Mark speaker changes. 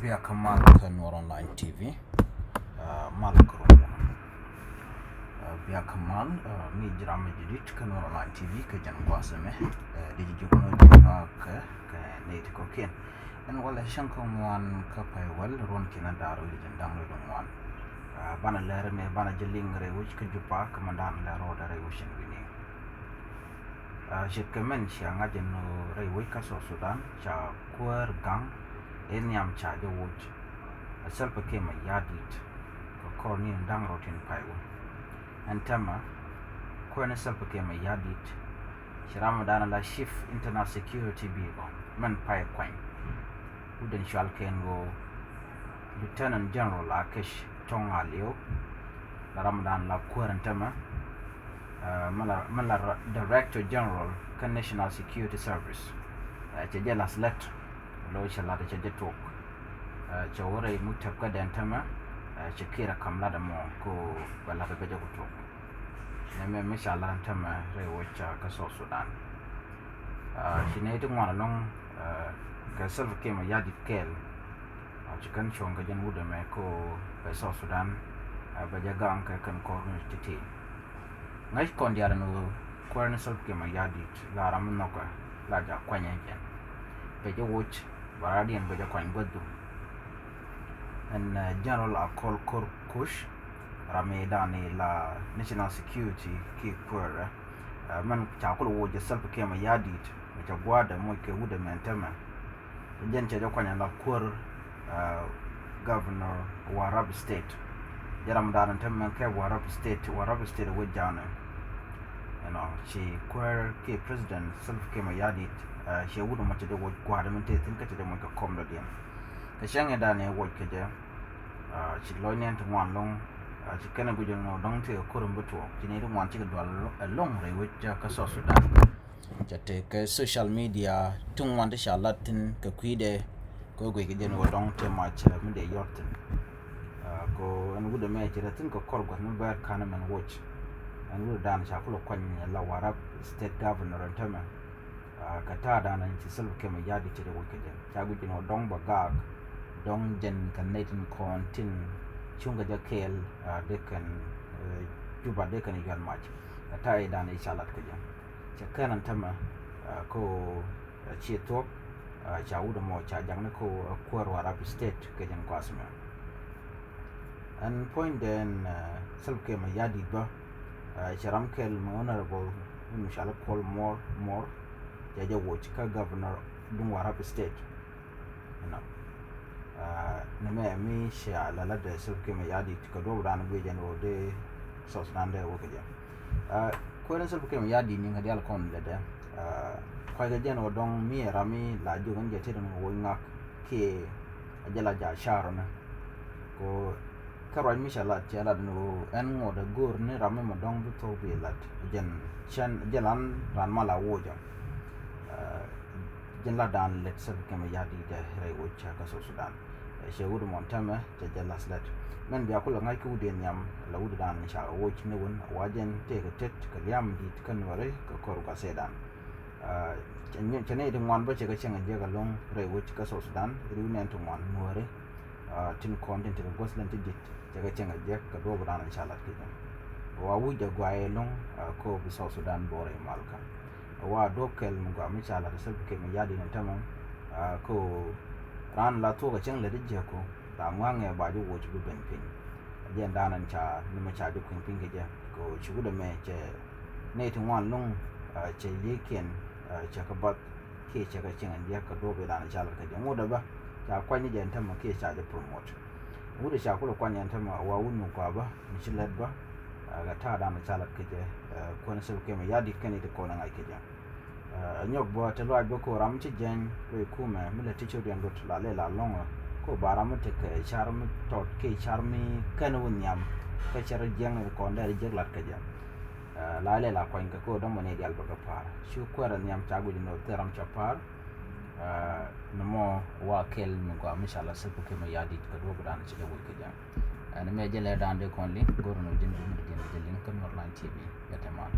Speaker 1: via Kamal Nuer Online TV, Malakrum. Via Kamal, me drama judit Nuer Online TV, Kajan Guasame, Digijuno Dinka, Native Cocaine. And while I shank on one Kapai well, Ronkin and Daru, and download on one. Bana Läär me Bana Jeling, which could you park, Commandant Läär or the Revolution winning. Shikamen Shangajan Rewika so Sudan, Cha Kuäär Gang, Enyam Cha the wood. A self became a yardit, a corny and downroad in Paiwa. And Tama, Kuäär self became a yardit, Shiramadana la Chief Internal Security Bigo, Man Pai Quine. Wooden Shalken go Lieutenant General Akesh Tonga Leo, la Ramadan la Kuäär and Tama. Mala Director General kan National Security Service Chajela Slet Lo Shala Chajetok Chawore Mutabka Dantama Chakira Kamlada Mo Ko Balaka Jakutok Neme Mishala Tama Rewacha Kaso Sudan she native one along Kasel came a Yadi Kel Chicken Chonga Jan Wudameko Kaso Sudan Bajagang Kan Kornus Titi Ngai kondiara no Kuäär self came a yardit, la Ramanoka, Laja Quanyan, Beja Watch, Baradi and Beja Quine Gudu. And General Akol Kush, Ramedani la National Security, Key Kuäär, Man Chakul Watch yourself became a yardit, which a guarda Moike Woodham and Tema. The Gencha Quanyan la Kuäär Governor Warab State. Jaramdan and Tema Warab State with Jana. You know, she Kuäär K President self came a yardit, she wouldn't much of the word guardament, think at them like a comedian. The Shanga Dani work kaja, she loined to one long, she can't go no don't take a current button. She needed one to go a long way with Jackaso Sudan. Just take social media, tung one the Charlatan, Kaquide, go again or don't too much, midday yorton. Go and would have made it, I think a call got no bad cannon and watch. And we'll dance a couple of la Warab State Governor and Tema. Katada and she self came a yardie to the wicked. Chaguin or Dong Bagag, Dong Jen Canadian Corn Tin, Chunga Jakel, Decan, Juba Decan Yan Match. Katai dan a salat kajan. Chakan and Tema, co cheer talk, Chaudamo, Chajanako, Kuäär Warab State, Kajan Quasma. And point then self came a yardie. Charamkel Honorable shall call more Jaja Watch Governor Warab State. You know. Name shall let the self came a yardie to go down a region or day South Landa Wakaja. Kuäär self came a yardie in a Dalcon letter. Quite a general dong me Rami la Jugan Jetin Wingak K Ajalaja Sharon. Go Karoy Mishalat Jalad no and more the good near Ramadong to be that Jen Chan Jalan Ranmala Woja Jeladan let self come a yadi the Rewood Chakaso Sudan. She would Montama, Jalas let men be a cool like Udian Laudan shall watch no one, Wajan take a tet, Kaliam dit Canware, Koruka Sedan. Canadian one but a chang and jagalong, Rewood Chakaso Sudan, Runan to one, Nuer. Tin content to the Gosland digit, Jagachanga Jack, a Roban and Charlotte Kitchen. Wawu Jaguay long, Cove South Sudan, Bore Malka. A war dokel Mugamichal, the self became a yardin and Tamam, Co Ran La Toga Chang Lady Jaco, Ramwanga by the watch with Ben Pin. Again, Dan and Cha, Numacha, the Queen Pinkaja, go, she would have made native one long, Che Yakin, Chakabat, K Chakaching and Jack, a Roban and Charlotte Kitchen, whatever. Quite a time of case I promote. Would a shackle of Quanyantama, Wawun Quaba, Micheletba, Gatada and Salad Kija, Quansil came a yadi candy to corner like Kija. A yoke bought a large book or Ramchi Jan, Kuma, military and got La Lela longer, Co Baramatic, Charm, Tot K. Charmy, Canawiniam, Catcher Young and Conda Jaglat Kaja. La Lela Quanca, dominate the Alberta Par. Shoe Quer and Yam Chagu in the Teram Chapar. No more Wakel Muga Mishala Sepukima Yadi Kadogan to the Wikaja. And a major lead on the conlink, Gordon of Jim, the Lincoln Online TV, Yataman.